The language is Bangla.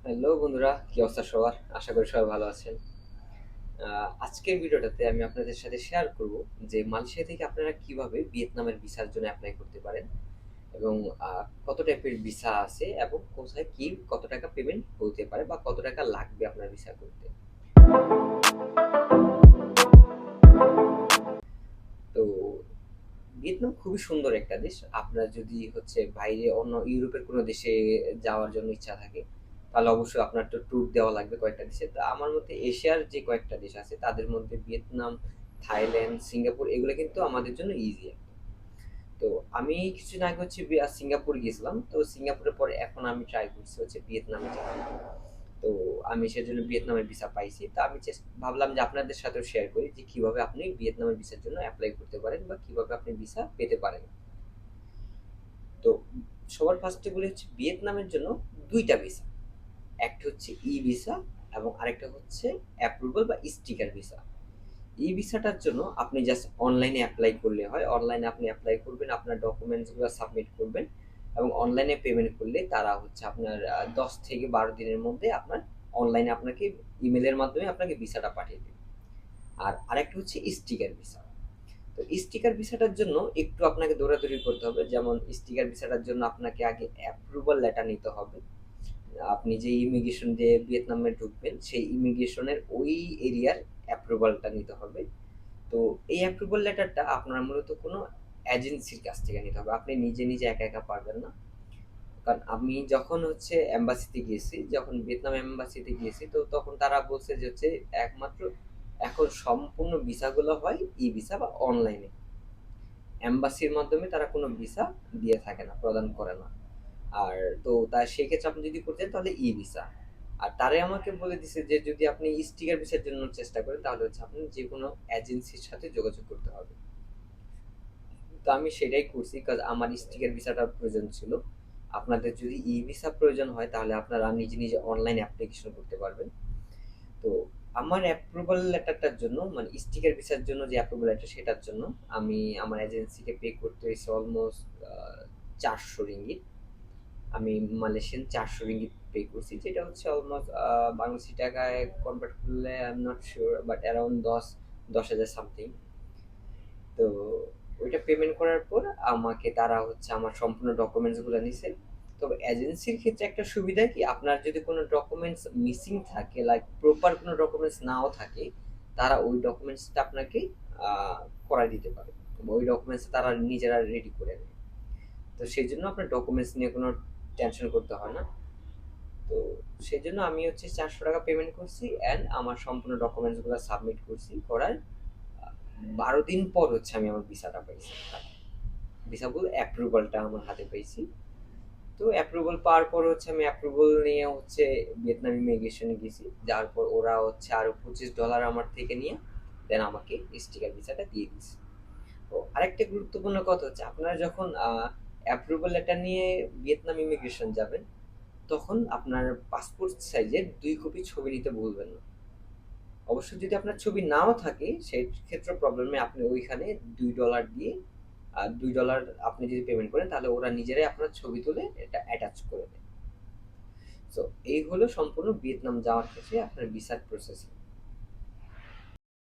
হ্যালো বন্ধুরা, কি অবস্থা সবার? আশা করি সবাই ভালো আছেন। আজকের ভিডিওটাতে আমি আপনাদের সাথে শেয়ার করব যে মালয়েশিয়া থেকে আপনারা কিভাবে ভিয়েতনামের ভিসার জন্য এপ্লাই করতে পারেন এবং কত টাইপের ভিসা আছে এবং কোথায় কি কত টাকা পেমেন্ট হতে পারে বা কত টাকা লাগবে আপনার ভিসা করতে। তো ভিয়েতনাম খুবই সুন্দর একটা দেশ। আপনার যদি হচ্ছে বাইরে অন্য ইউরোপের কোনো দেশে যাওয়ার জন্য ইচ্ছা থাকে, তাহলে অবশ্যই আপনার তো ট্যুর দেওয়া লাগবে কয়েকটা দেশে। তো আমার মতে এশিয়ার যে কয়েকটা দেশ আছে তাদের মধ্যে ভিয়েতনাম, থাইল্যান্ড, সিঙ্গাপুর এগুলো কিন্তু আমাদের জন্য ইজি। তো আমি কিছুদিন আগে হচ্ছে সিঙ্গাপুর গিয়েছিলাম। তো সিঙ্গাপুরের পরে এখন আমি ট্রাই করছি হচ্ছে ভিয়েতনামে যাওয়ার। তো আমি সেজন্য ভিয়েতনামের ভিসা পাইছি। তো আমি ভাবলাম যে আপনাদের সাথেও শেয়ার করি যে কিভাবে আপনি ভিয়েতনামের ভিসার জন্য এপ্লাই করতে পারেন বা কিভাবে আপনি ভিসা পেতে পারেন। তো সবার ফার্স্টে বলি হচ্ছে ভিয়েতনামের জন্য দুইটা ভিসা। একটা হচ্ছে ই ভিসা এবং আরেকটা হচ্ছে অ্যাপ্রুভাল বা স্টিকার ভিসা। ই ভিসাটার জন্য আপনি জাস্ট অনলাইনে অ্যাপ্লাই করলে হয়। অনলাইনে আপনি অ্যাপ্লাই করবেন, আপনার ডকুমেন্টসগুলো সাবমিট করবেন এবং অনলাইনে পেমেন্ট করলে তারা হচ্ছে আপনার 10 থেকে 12 দিনের মধ্যে আপনার অনলাইনে আপনাকে ইমেলের মাধ্যমে আপনাকে ভিসাটা পাঠিয়ে দেবে। আর আরেকটা হচ্ছে স্টিকার ভিসা। তো স্টিকার ভিসাটার জন্য একটু আপনাকে দৌড়াদৌড়ি করতে হবে। যেমন স্টিকার ভিসাটার জন্য আপনাকে আগে অ্যাপ্রুভাল লেটার নিতে হবে। আপনি যে ইমিগ্রেশন দিয়ে ভিয়েতনামে ঢুকবেন সেই ইমিগ্রেশনের ওই এরিয়ার অ্যাপ্রুভালটা নিতে হবে। তো এই অ্যাপ্রুভাল লেটারটা আপনার মূলত কোনো এজেন্সির কাছ থেকে নিতে হবে। আপনি নিজে নিজে একা একা পারবেন না। কারণ আমি যখন হচ্ছে এম্বাসিতে গিয়েছি, যখন ভিয়েতনাম এম্বাসিতে গিয়েছি, তো তখন তারা বলছে যে হচ্ছে একমাত্র এখন সম্পূর্ণ ভিসাগুলো হয় ই ভিসা বা অনলাইনে। এম্বাসির মাধ্যমে তারা কোনো ভিসা দিয়ে থাকে না, প্রদান করে না। আর তো তার সেক্ষেত্রে আপনি যদি করতে চান তাহলে ই ভিসা। আর তারাই আমাকে বলে দিছে যে যদি আপনি স্টিকার ভিসার জন্য চেষ্টা করেন তাহলে হচ্ছে আপনি যে কোনো এজেন্সির সাথে যোগাযোগ করতে হবে। তো আমি সেটাই করছি, কাজ আমার স্টিকার ভিসাটার প্রয়োজন ছিল। আপনাদের যদি ই ভিসা প্রয়োজন হয় তাহলে আপনারা নিজে নিজে অনলাইন অ্যাপ্লিকেশন করতে পারবেন। তো আমার অ্যাপ্রুভাল লেটারটার জন্য মানে স্টিকার ভিসার জন্য যে অ্যাপ্রুভাল লেটার সেটার জন্য আমি আমার এজেন্সিকে পে করতে হয়েছে অলমোস্ট 400 রিঙ্গিত। আমি মালয়েশিয়ান 400 রিঙ্গিত পে করছি, যেটা হচ্ছে অলমোস্ট বাংলাদেশি টাকায় কনভার্ট করলে I am not sure but around 10,000 something. তো ওইটা পেমেন্ট করার পর আমাকে তারা হচ্ছে আমার সম্পূর্ণ ডকুমেন্টসগুলো নিছে। তবে এজেন্সির ক্ষেত্রে একটা সুবিধা কি, আপনার যদি কোনো ডকুমেন্টস মিসিং থাকে, লাইক প্রপার কোনো ডকুমেন্টস নাও থাকে, তারা ওই ডকুমেন্টসটা আপনাকে করাই দিতে পারে। ওই ডকুমেন্টস তারা নিজেরা রেডি করে নেয়। তো সেই জন্য আপনার ডকুমেন্টস নিয়ে কোনো টেনশন করতে হয় না। তো সেই জন্য আমি হচ্ছে 400 টাকা পেমেন্ট করছি অ্যান্ড আমার সম্পূর্ণ ডকুমেন্টসগুলো সাবমিট করছি। করার 12 দিন পর হচ্ছে আমি আমার ভিসাটা পাইছি। ভিসা বল অ্যাপ্রুভালটা আমার হাতে পেয়েছি। তো অ্যাপ্রুভাল পাওয়ার পর হচ্ছে আমি অ্যাপ্রুভাল নিয়ে হচ্ছে ভিয়েতনাম ইমিগ্রেশনে গেছি। যাওয়ার পর ওরা হচ্ছে আরো $25 আমার থেকে নিয়ে দেন আমাকে স্টিকার ভিসাটা দিয়ে দিচ্ছে। তো আরেকটা গুরুত্বপূর্ণ কথা হচ্ছে আপনারা যখন অ্যাপ্রুভাল লেটার নিয়ে ভিয়েতনাম ইমিগ্রেশন যাবেন, তখন আপনার পাসপোর্ট সাইজের 2 কপি ছবি নিতে ভুলবেন না। অবশ্যই যদি আপনার ছবি নাও থাকে সেই ক্ষেত্রে প্রবলেম নেই, আপনি ওইখানে $2 দিয়ে $2 আপনি যদি পেমেন্ট করেন তাহলে ওরা নিজেরাই আপনার ছবি তুলে এটা অ্যাটাচ করে দেয়। সো এই হলো সম্পূর্ণ ভিয়েতনাম যাওয়ার ক্ষেত্রে আপনার ভিসার প্রসেস।